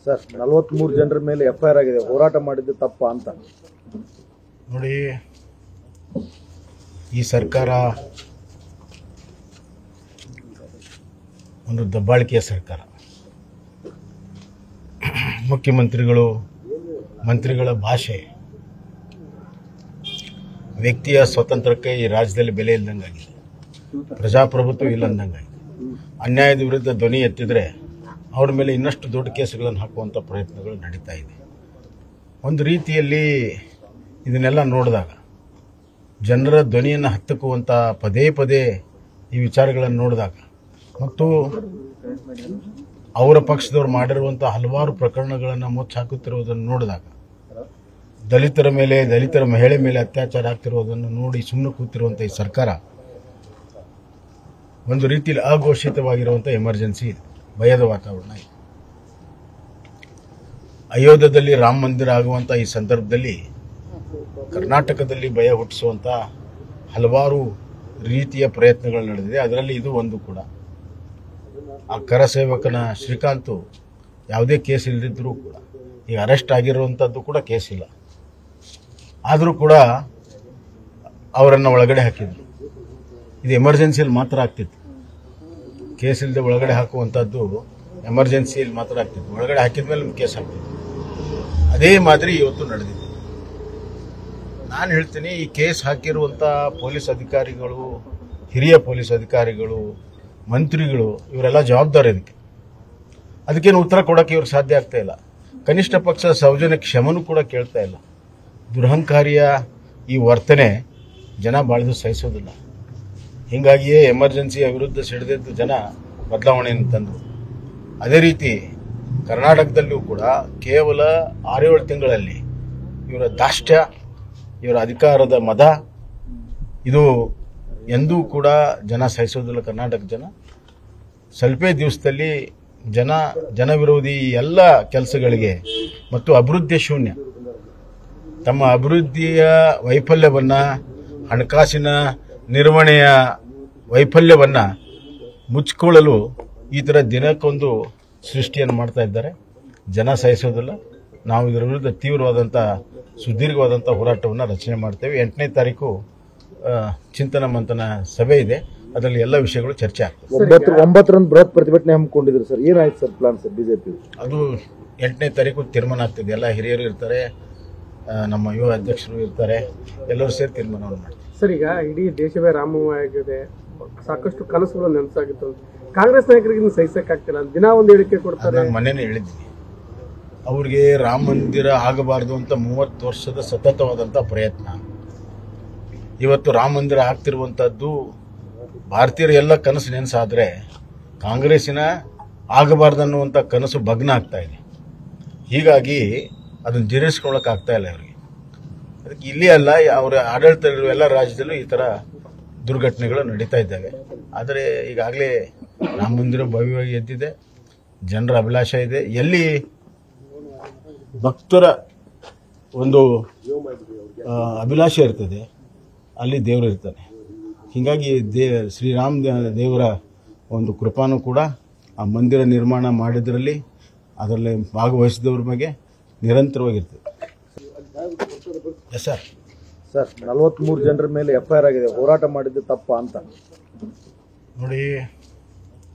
Sir 43 ಜನರ ಮೇಲೆ FIR ಆಗಿದೆ. ಹೋರಾಟ ಮಾಡಿದ್ದು ತಪ್ಪ ಅಂತ ನೋಡಿ. ಈ ಸರ್ಕಾರ ಒಂದು ದಬ್ಬಾಳಿಕೆಯ ಸರ್ಕಾರ. ಮುಖ್ಯಮಂತ್ರಿಗಳು, ಮಂತ್ರಿಗಳ ಭಾಷೆ, ವ್ಯಕ್ತಿಯ ಸ್ವಾತಂತ್ರ್ಯಕ್ಕೆ ಈ ರಾಜ್ಯದಲ್ಲಿ ಬೆಲೆ ಇಲ್ಲದಂಗಾಗಿದೆ. ಪ್ರಜಾಪ್ರಭುತ್ವ ಇಲ್ಲಂದಂಗಾಗಿದೆ. ಅನ್ಯಾಯದ ವಿರುದ್ಧ ಧ್ವನಿ ಎತ್ತಿದ್ರೆ ಅವ್ರ ಮೇಲೆ ಇನ್ನಷ್ಟು ದೊಡ್ಡ ಕೇಸುಗಳನ್ನು ಹಾಕುವಂಥ ಪ್ರಯತ್ನಗಳು ನಡೀತಾ ಇದೆ. ಒಂದು ರೀತಿಯಲ್ಲಿ ಇದನ್ನೆಲ್ಲ ನೋಡಿದಾಗ ಜನರ ಧ್ವನಿಯನ್ನು ಹತ್ತಕ್ಕುವಂಥ ಪದೇ ಪದೇ ಈ ವಿಚಾರಗಳನ್ನು ನೋಡಿದಾಗ ಮತ್ತು ಅವರ ಪಕ್ಷದವ್ರು ಮಾಡಿರುವಂಥ ಹಲವಾರು ಪ್ರಕರಣಗಳನ್ನು ಮುಚ್ಚಾಕುತ್ತಿರುವುದನ್ನು ನೋಡಿದಾಗ, ದಲಿತರ ಮೇಲೆ, ದಲಿತರ ಮಹಿಳೆ ಮೇಲೆ ಅತ್ಯಾಚಾರ ಆಗ್ತಿರುವುದನ್ನು ನೋಡಿ ಸುಮ್ಮನೆ ಕೂತಿರುವಂಥ ಈ ಸರ್ಕಾರ ಒಂದು ರೀತಿಯಲ್ಲಿ ಅಘೋಷಿತವಾಗಿರುವಂಥ ಎಮರ್ಜೆನ್ಸಿ ಇದೆ. ಭಯದ ವಾತಾವರಣ ಇದೆ. ಅಯೋಧ್ಯದಲ್ಲಿ ರಾಮ ಮಂದಿರ ಆಗುವಂಥ ಈ ಸಂದರ್ಭದಲ್ಲಿ ಕರ್ನಾಟಕದಲ್ಲಿ ಭಯ ಹುಟ್ಟಿಸುವಂಥ ಹಲವಾರು ರೀತಿಯ ಪ್ರಯತ್ನಗಳು ನಡೆದಿದೆ. ಅದರಲ್ಲಿ ಇದು ಒಂದು ಕೂಡ. ಆ ಕರಸೇವಕನ ಶ್ರೀಕಾಂತ್ ಯಾವುದೇ ಕೇಸ್ ಇಲ್ಲದಿದ್ದರೂ ಕೂಡ ಈಗ ಅರೆಸ್ಟ್ ಆಗಿರುವಂಥದ್ದು ಕೂಡ ಕೇಸ್ ಇಲ್ಲ. ಆದರೂ ಕೂಡ ಅವರನ್ನು ಒಳಗಡೆ ಹಾಕಿದ್ರು. ಇದು ಎಮರ್ಜೆನ್ಸಿಯಲ್ಲಿ ಮಾತ್ರ ಆಗ್ತಿತ್ತು. ಕೇಸ್ ಇಲ್ಲದೆ ಒಳಗಡೆ ಹಾಕುವಂಥದ್ದು ಎಮರ್ಜೆನ್ಸಿಯಲ್ಲಿ ಮಾತ್ರ ಆಗ್ತಿತ್ತು. ಒಳಗಡೆ ಹಾಕಿದ ಮೇಲೆ ಕೇಸ್ ಆಗ್ತಿತ್ತು. ಅದೇ ಮಾದರಿ ಇವತ್ತು ನಡೆದಿದೆ. ನಾನು ಹೇಳ್ತೀನಿ, ಈ ಕೇಸ್ ಹಾಕಿರುವಂಥ ಪೊಲೀಸ್ ಅಧಿಕಾರಿಗಳು, ಹಿರಿಯ ಪೊಲೀಸ್ ಅಧಿಕಾರಿಗಳು, ಮಂತ್ರಿಗಳು, ಇವರೆಲ್ಲ ಜವಾಬ್ದಾರಿ ಅದಕ್ಕೇನು ಉತ್ತರ ಕೊಡೋಕ್ಕೆ ಇವ್ರಿಗೆ ಸಾಧ್ಯ ಆಗ್ತಾ ಇಲ್ಲ. ಕನಿಷ್ಠ ಪಕ್ಷ ಸೌಜನ್ಯ ಕ್ಷಮನೂ ಕೂಡ ಕೇಳ್ತಾ ಇಲ್ಲ. ದುರಹಂಕಾರಿಯ ಈ ವರ್ತನೆ ಜನ ಬಾಳ್ದು ಸಹಿಸೋದಿಲ್ಲ. ಹೀಗಾಗಿಯೇ ಎಮರ್ಜೆನ್ಸಿಯ ವಿರುದ್ಧ ಸಿಡಿದಿದ್ದು ಜನ ಬದಲಾವಣೆಯನ್ನು ತಂದರು. ಅದೇ ರೀತಿ ಕರ್ನಾಟಕದಲ್ಲೂ ಕೂಡ ಕೇವಲ 6-7 ತಿಂಗಳಲ್ಲಿ ಇವರ ದಾಷ್ಟ್ಯ, ಇವರ ಅಧಿಕಾರದ ಮದ, ಇದು ಎಂದೂ ಕೂಡ ಜನ ಸಹಿಸೋದಿಲ್ಲ. ಕರ್ನಾಟಕ ಜನ ಸ್ವಲ್ಪ ದಿವಸದಲ್ಲಿ ಜನವಿರೋಧಿ ಎಲ್ಲ ಕೆಲಸಗಳಿಗೆ ಮತ್ತು ಅಭಿವೃದ್ಧಿ ಶೂನ್ಯ, ತಮ್ಮ ಅಭಿವೃದ್ಧಿಯ ವೈಫಲ್ಯವನ್ನು, ಹಣಕಾಸಿನ ನಿರ್ವಹಣೆಯ ವೈಫಲ್ಯವನ್ನು ಮುಚ್ಚಿಕೊಳ್ಳಲು ಈ ಥರ ದಿನಕ್ಕೊಂದು ಸೃಷ್ಟಿಯನ್ನು ಮಾಡ್ತಾ ಇದ್ದಾರೆ. ಜನ ಸಹಿಸೋದಿಲ್ಲ. ನಾವು ಇದರ ವಿರುದ್ಧ ತೀವ್ರವಾದಂಥ, ಸುದೀರ್ಘವಾದಂಥ ಹೋರಾಟವನ್ನು ರಚನೆ ಮಾಡ್ತೇವೆ. 8ನೇ ತಾರೀಕು ಚಿಂತನ ಮಂಥನ ಸಭೆ ಇದೆ. ಅದರಲ್ಲಿ ಎಲ್ಲ ವಿಷಯಗಳು ಚರ್ಚೆ ಆಗ್ತದೆ. 9ರಂದು ಬೃಹತ್ ಪ್ರತಿಭಟನೆ ಹಮ್ಮಿಕೊಂಡಿದ್ರು ಸರ್. ಏನಾಯ್ತು ಸರ್ ಪ್ಲಾನ್ ಸರ್ ಬಿಜೆಪಿ? ಅದು 8ನೇ ತಾರೀಕು ತೀರ್ಮಾನ ಆಗ್ತದೆ. ಎಲ್ಲ ಹಿರಿಯರು ಇರ್ತಾರೆ, ನಮ್ಮ ಯುವ ಅಧ್ಯಕ್ಷರು ಇರ್ತಾರೆ, ಎಲ್ಲರೂ ಸೇರಿ ತೀರ್ಮಾನವನ್ನು ಮಾಡ್ತಾರೆ. ಸರ್, ಈಗ ಇಡೀ ದೇಶವೇ ರಾಮಮಯವಾಗಿದೆ. ಸಾಕಷ್ಟು ಕನಸುಗಳು ನೆನಸಾಗಿತ್ತು. ಕಾಂಗ್ರೆಸ್ ನಾಯಕರಿಗೆ ಸಹಿಸಕ್ಕಾಗ್ತಿಲ್ಲ. ದಿನ ಒಂದು ಹೇಳಿಕೆ ಕೊಡ್ತಾರೆ. ನಾನು ಮೊನ್ನೆನೇ ಹೇಳಿದ್ದೀನಿ, ಅವ್ರಿಗೆ ರಾಮ ಮಂದಿರ ಆಗಬಾರ್ದು ಅಂತ 30 ವರ್ಷದ ಸತತವಾದಂಥ ಪ್ರಯತ್ನ. ಇವತ್ತು ರಾಮ ಮಂದಿರ ಆಗ್ತಿರುವಂಥದ್ದು ಭಾರತೀಯರ ಎಲ್ಲ ಕನಸು ನೆನಸಾದರೆ ಕಾಂಗ್ರೆಸ್ಸಿನ ಆಗಬಾರ್ದನ್ನುವಂಥ ಕನಸು ಭಗ್ನ ಆಗ್ತಾ ಇದೆ. ಹೀಗಾಗಿ ಅದನ್ನು ಜೀರ್ಣಿಸ್ಕೊಳ್ಳೋಕ್ಕಾಗ್ತಾ ಇಲ್ಲ ಅವರಿಗೆ. ಅದಕ್ಕೆ ಇಲ್ಲಿ ಅಲ್ಲ, ಅವರ ಆಡಳಿತ ಇರುವ ಎಲ್ಲ ರಾಜ್ಯದಲ್ಲೂ ಈ ಥರ ದುರ್ಘಟನೆಗಳು ನಡೀತಾ ಇದ್ದಾವೆ. ಆದರೆ ಈಗಾಗಲೇ ರಾಮ ಮಂದಿರ ಭವ್ಯವಾಗಿ ಎದ್ದಿದೆ. ಜನರ ಅಭಿಲಾಷ ಇದೆ. ಎಲ್ಲಿ ಭಕ್ತರ ಒಂದು ಅಭಿಲಾಷೆ ಇರ್ತದೆ, ಅಲ್ಲಿ ದೇವರು ಇರ್ತಾನೆ. ಹೀಗಾಗಿ ಶ್ರೀರಾಮ ದೇವರ ಒಂದು ಕೃಪಾನೂ ಕೂಡ ಆ ಮಂದಿರ ನಿರ್ಮಾಣ ಮಾಡಿದ್ರಲ್ಲಿ, ಅದರಲ್ಲಿ ಭಾಗವಹಿಸಿದವ್ರ ಬಗ್ಗೆ ನಿರಂತರವಾಗಿರ್ತದೆ. ಸರ್ 43 ಜನರ ಮೇಲೆ ಎಫ್ಐಆರ್ ಆಗಿದೆ. ಹೋರಾಟ ಮಾಡಿದ್ದು ತಪ್ಪ ಅಂತ ನೋಡಿ.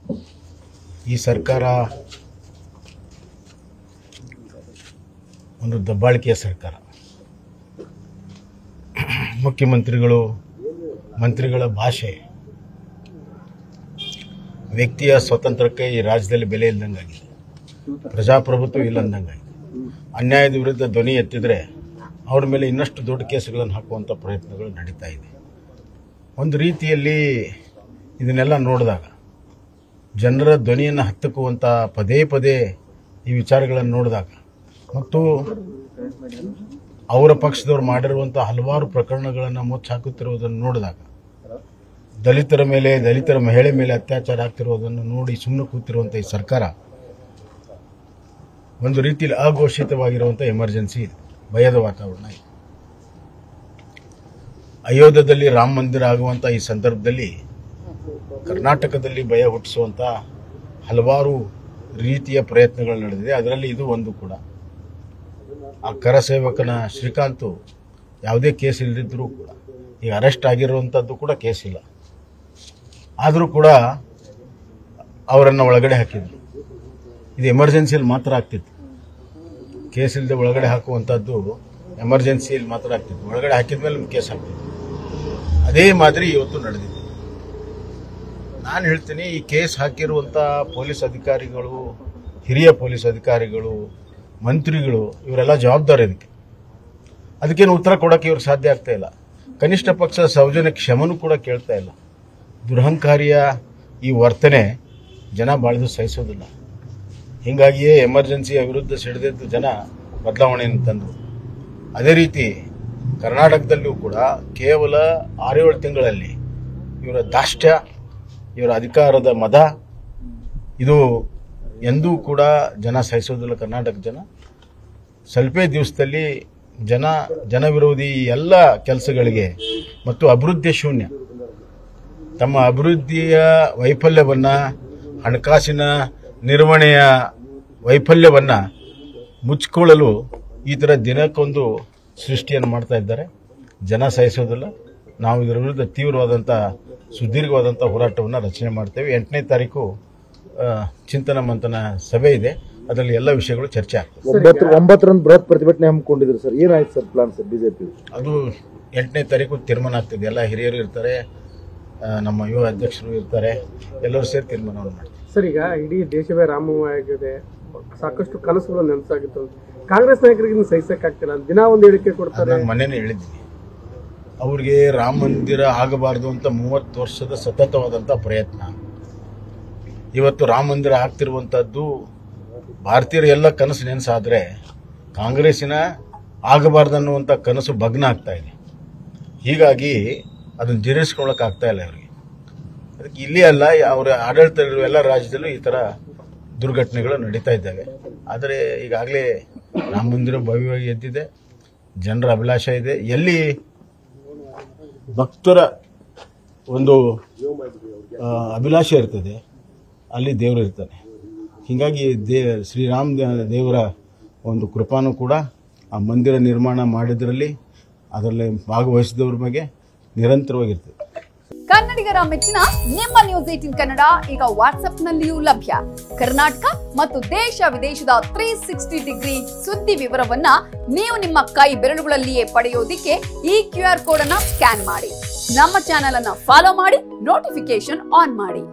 ಈ ಸರ್ಕಾರ ಒಂದು ದಬ್ಬಾಳಿಕೆಯ ಸರ್ಕಾರ. ಮುಖ್ಯಮಂತ್ರಿಗಳು, ಮಂತ್ರಿಗಳ ಭಾಷೆ, ವ್ಯಕ್ತಿಯ ಸ್ವಾತಂತ್ರ್ಯಕ್ಕೆ ಈ ರಾಜ್ಯದಲ್ಲಿ ಬೆಲೆ ಇಲ್ಲದಂಗಾಗಿದೆ. ಪ್ರಜಾಪ್ರಭುತ್ವ ಇಲ್ಲಂದಂಗಾಗಿದೆ. ಅನ್ಯಾಯದ ವಿರುದ್ಧ ಧ್ವನಿ ಎತ್ತಿದ್ರೆ ಅವ್ರ ಮೇಲೆ ಇನ್ನಷ್ಟು ದೊಡ್ಡ ಕೇಸುಗಳನ್ನು ಹಾಕುವಂಥ ಪ್ರಯತ್ನಗಳು ನಡೀತಾ ಇದೆ. ಒಂದು ರೀತಿಯಲ್ಲಿ ಇದನ್ನೆಲ್ಲ ನೋಡಿದಾಗ ಜನರ ಧ್ವನಿಯನ್ನು ಹತ್ತಕ್ಕುವಂಥ ಪದೇ ಪದೇ ಈ ವಿಚಾರಗಳನ್ನು ನೋಡಿದಾಗ ಮತ್ತು ಅವರ ಪಕ್ಷದವ್ರು ಮಾಡಿರುವಂಥ ಹಲವಾರು ಪ್ರಕರಣಗಳನ್ನು ಮುಚ್ಚಾಕುತ್ತಿರುವುದನ್ನು ನೋಡಿದಾಗ, ದಲಿತರ ಮೇಲೆ, ದಲಿತರ ಮಹಿಳೆ ಮೇಲೆ ಅತ್ಯಾಚಾರ ಆಗ್ತಿರುವುದನ್ನು ನೋಡಿ ಸುಮ್ಮನೆ ಕೂತಿರುವಂಥ ಈ ಸರ್ಕಾರ ಒಂದು ರೀತಿಯಲ್ಲಿ ಅಘೋಷಿತವಾಗಿರುವಂಥ ಎಮರ್ಜೆನ್ಸಿ ಇದೆ. ಭಯದ ವಾತಾವರಣ ಇದೆ. ಅಯೋಧ್ಯದಲ್ಲಿ ರಾಮ ಮಂದಿರ ಆಗುವಂಥ ಈ ಸಂದರ್ಭದಲ್ಲಿ ಕರ್ನಾಟಕದಲ್ಲಿ ಭಯ ಹುಟ್ಟಿಸುವಂಥ ಹಲವಾರು ರೀತಿಯ ಪ್ರಯತ್ನಗಳು ನಡೆದಿದೆ. ಅದರಲ್ಲಿ ಇದು ಒಂದು ಕೂಡ. ಆ ಕರಸೇವಕನ ಶ್ರೀಕಾಂತ್ ಯಾವುದೇ ಕೇಸ್ ಇಲ್ಲದಿದ್ದರೂ ಕೂಡ ಈಗ ಅರೆಸ್ಟ್ ಆಗಿರುವಂಥದ್ದು ಕೂಡ ಕೇಸ್ ಇಲ್ಲ, ಆದರೂ ಕೂಡ ಅವರನ್ನು ಒಳಗಡೆ ಹಾಕಿದ್ರು. ಇದು ಎಮರ್ಜೆನ್ಸಿಯಲ್ಲಿ ಮಾತ್ರ ಆಗ್ತಿತ್ತು. ಕೇಸ್ ಇಲ್ಲದೆ ಒಳಗಡೆ ಹಾಕುವಂಥದ್ದು ಎಮರ್ಜೆನ್ಸಿಯಲ್ಲಿ ಮಾತ್ರ ಆಗ್ತಿತ್ತು. ಒಳಗಡೆ ಹಾಕಿದ ಮೇಲೆ ಕೇಸ್ ಆಗ್ತಿತ್ತು. ಅದೇ ಮಾದರಿ ಇವತ್ತು ನಡೆದಿದೆ. ನಾನು ಹೇಳ್ತೀನಿ, ಈ ಕೇಸ್ ಹಾಕಿರುವಂಥ ಪೊಲೀಸ್ ಅಧಿಕಾರಿಗಳು, ಹಿರಿಯ ಪೊಲೀಸ್ ಅಧಿಕಾರಿಗಳು, ಮಂತ್ರಿಗಳು, ಇವರೆಲ್ಲ ಜವಾಬ್ದಾರಿ ಅದಕ್ಕೇನು ಉತ್ತರ ಕೊಡೋಕ್ಕೆ ಇವ್ರಿಗೆ ಸಾಧ್ಯ ಆಗ್ತಾ ಇಲ್ಲ. ಕನಿಷ್ಠ ಪಕ್ಷ ಸೌಜನ್ಯ ಕ್ಷಮನೂ ಕೂಡ ಕೇಳ್ತಾ ಇಲ್ಲ. ದುರಹಂಕಾರಿಯ ಈ ವರ್ತನೆ ಜನ ಬಾಳಿದು ಸಹಿಸೋದಿಲ್ಲ. ಹೀಗಾಗಿಯೇ ಎಮರ್ಜೆನ್ಸಿಯ ವಿರುದ್ಧ ಸಿಡಿದೆದ್ದು ಜನ ಬದಲಾವಣೆಯನ್ನು ತಂದರು. ಅದೇ ರೀತಿ ಕರ್ನಾಟಕದಲ್ಲೂ ಕೂಡ ಕೇವಲ 6-7 ತಿಂಗಳಲ್ಲಿ ಇವರ ದಾಷ್ಟ್ಯ, ಇವರ ಅಧಿಕಾರದ ಮದ, ಇದು ಎಂದೂ ಕೂಡ ಜನ ಸಹಿಸೋದಿಲ್ಲ. ಕರ್ನಾಟಕ ಜನ ಸ್ವಲ್ಪ ದಿವಸದಲ್ಲಿ ಜನವಿರೋಧಿ ಎಲ್ಲ ಕೆಲಸಗಳಿಗೆ ಮತ್ತು ಅಭಿವೃದ್ಧಿ ಶೂನ್ಯ, ತಮ್ಮ ಅಭಿವೃದ್ಧಿಯ ವೈಫಲ್ಯವನ್ನು, ಹಣಕಾಸಿನ ನಿರ್ವಹಣೆಯ ವೈಫಲ್ಯವನ್ನು ಮುಚ್ಚಿಕೊಳ್ಳಲು ಈ ಥರ ದಿನಕ್ಕೊಂದು ಸೃಷ್ಟಿಯನ್ನು ಮಾಡ್ತಾ ಇದ್ದಾರೆ. ಜನ ಸಹಿಸೋದಿಲ್ಲ. ನಾವು ಇದರ ವಿರುದ್ಧ ತೀವ್ರವಾದಂಥ ಸುದೀರ್ಘವಾದಂಥ ಹೋರಾಟವನ್ನು ರಚನೆ ಮಾಡ್ತೇವೆ. 8ನೇ ತಾರೀಕು ಚಿಂತನ ಮಂಥನ ಸಭೆ ಇದೆ. ಅದರಲ್ಲಿ ಎಲ್ಲ ವಿಷಯಗಳು ಚರ್ಚೆ ಆಗ್ತದೆ. 9ರಂದು ಬೃಹತ್ ಪ್ರತಿಭಟನೆ ಹಮ್ಮಿಕೊಂಡಿದ್ರು ಸರ್, ಏನಾಯ್ತು ಸರ್ ಪ್ಲಾನ್ ಸರ್ ಬಿಜೆಪಿ? ಅದು 8ನೇ ತಾರೀಕು ತೀರ್ಮಾನ ಆಗ್ತದೆ. ಎಲ್ಲ ಹಿರಿಯರು ಇರ್ತಾರೆ, ನಮ್ಮ ಯುವ ಅಧ್ಯಕ್ಷರು ಇರ್ತಾರೆ, ಎಲ್ಲರೂ ಸೇರಿ ತೀರ್ಮಾನವನ್ನು ಮಾಡ್ತಾರೆ. ಸರ್, ಈಗ ಇಡೀ ದೇಶವೇ ರಾಮಮಯ ಆಗಿದೆ, ಸಾಕಷ್ಟು ಕನಸುಗಳು ನೆನಸಾಗಿತ್ತು. ಕಾಂಗ್ರೆಸ್ ನಾಯಕರಿಗೆ ಸಹಿಸಕ್ಕಾಗ್ತಿಲ್ಲ, ದಿನ ಒಂದು ಹೇಳಿಕೆ ಕೊಡ್ತಾರೆ. ನಾನು ಮೊನ್ನೆನೇ ಹೇಳಿದ್ದೀನಿ, ಅವ್ರಿಗೆ ರಾಮ ಮಂದಿರ ಆಗಬಾರ್ದು ಅಂತ 30 ವರ್ಷದ ಸತತವಾದಂಥ ಪ್ರಯತ್ನ. ಇವತ್ತು ರಾಮ ಮಂದಿರ ಆಗ್ತಿರುವಂಥದ್ದು ಭಾರತೀಯರ ಎಲ್ಲ ಕನಸು ನೆನಸಾದರೆ ಕಾಂಗ್ರೆಸ್ಸಿನ ಆಗಬಾರ್ದನ್ನುವಂಥ ಕನಸು ಭಗ್ನ ಆಗ್ತಾ ಇದೆ. ಹೀಗಾಗಿ ಅದನ್ನು ಜೀರ್ಣಿಸ್ಕೊಳ್ಳೋಕ್ಕಾಗ್ತಾ ಇಲ್ಲ ಅವರಿಗೆ. ಅದಕ್ಕೆ ಇಲ್ಲಿ ಅಲ್ಲ, ಅವರ ಆಡಳಿತ ಇರುವ ಎಲ್ಲ ರಾಜ್ಯದಲ್ಲೂ ಈ ಥರ ದುರ್ಘಟನೆಗಳು ನಡೀತಾ ಇದ್ದಾವೆ. ಆದರೆ ಈಗಾಗಲೇ ರಾಮ ಮಂದಿರ ಭವ್ಯವಾಗಿ ಎದ್ದಿದೆ, ಜನರ ಅಭಿಲಾಷ ಇದೆ. ಎಲ್ಲಿ ಭಕ್ತರ ಒಂದು ಅಭಿಲಾಷೆ ಇರ್ತದೆ, ಅಲ್ಲಿ ದೇವರು ಇರ್ತಾನೆ. ಹೀಗಾಗಿ ಶ್ರೀರಾಮ ದೇವರ ಒಂದು ಕೃಪಾನೂ ಕೂಡ ಆ ಮಂದಿರ ನಿರ್ಮಾಣ ಮಾಡಿದ್ರಲ್ಲಿ, ಅದರಲ್ಲಿ ಭಾಗವಹಿಸಿದವ್ರ ಬಗ್ಗೆ ನಿರಂತರವಾಗಿರ್ತದೆ. ಕನ್ನಡಿಗರ ಮೆಚ್ಚಿನ ನಿಮ್ಮ ನ್ಯೂಸ್ 18 ಕನ್ನಡ ಈಗ ವಾಟ್ಸ್ಆಪ್ನಲ್ಲಿಯೂ ಲಭ್ಯ. ಕರ್ನಾಟಕ ಮತ್ತು ದೇಶ ವಿದೇಶದ 360 ಡಿಗ್ರಿ ಸುದ್ದಿ ವಿವರವನ್ನ ನೀವು ನಿಮ್ಮ ಕೈ ಬೆರಳುಗಳಲ್ಲಿಯೇ ಪಡೆಯೋದಿಕ್ಕೆ ಈ QR ಕೋಡ್ ಅನ್ನ ಸ್ಕ್ಯಾನ್ ಮಾಡಿ. ನಮ್ಮ ಚಾನೆಲ್ ಅನ್ನ ಫಾಲೋ ಮಾಡಿ, ನೋಟಿಫಿಕೇಶನ್ ಆನ್ ಮಾಡಿ.